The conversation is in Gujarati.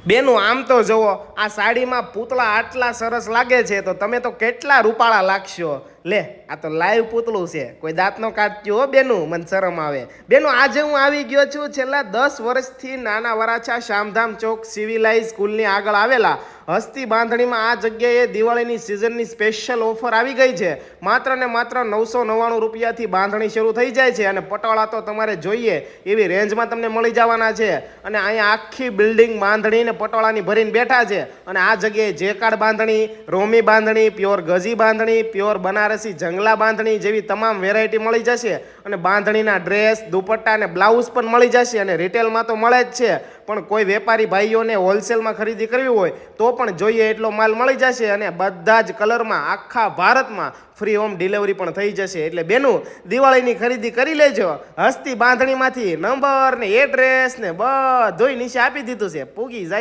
બેનું આમ તો જુઓ, આ સાડીમાં પૂતળા આટલા સરસ લાગે છે તો તમે તો કેટલા રૂપાળા લાગશો. લે, આ તો લાઈવ પૂતળું છે, કોઈ દાંતનો કાઢ્યો હો બેનું, મને શરમ આવે. બેનું આજે હું આવી ગયો છું છેલ્લા 10 વર્ષથી નાના વરાછા શામધામ ચોક સિવિલાઇઝ સ્કૂલની આગળ આવેલા હસ્તી બાંધણીમાં. આ જગ્યાએ દિવાળીની સિઝનની સ્પેશિયલ ઓફર આવી ગઈ છે. માત્ર ને માત્ર 999 રૂપિયાથી બાંધણી શરૂ થઈ જાય છે અને પટોળા તો તમારે જોઈએ એવી રેન્જમાં તમને મળી જવાના છે. અને અહીંયા આખી બિલ્ડિંગ બાંધણીને પટોળાની ભરીને બેઠા છે. અને આ જગ્યાએ જેકાર્ડ બાંધણી, રોમી બાંધણી, પ્યોર ગજી બાંધણી, પ્યોર બનારસી જંગલા બાંધણી જેવી તમામ વેરાયટી મળી જશે. અને બાંધણીના ડ્રેસ, દુપટ્ટા અને બ્લાઉઝ પણ મળી જશે. અને રિટેલમાં તો મળે જ છે, પણ કોઈ વેપારી ભાઈઓને હોલસેલમાં ખરીદી કરવી હોય તો પણ જોઈએ એટલો માલ મળી જશે. અને બધા જ કલરમાં આખા ભારતમાં ફ્રી હોમ ડિલિવરી પણ થઈ જશે. એટલે બેનું, દિવાળીની ખરીદી કરી લેજો. હસ્તી બાંધણીમાંથી નંબર ને એડ્રેસ ને બધુંય નીચે આપી દીધું છે, પૂગી જાય.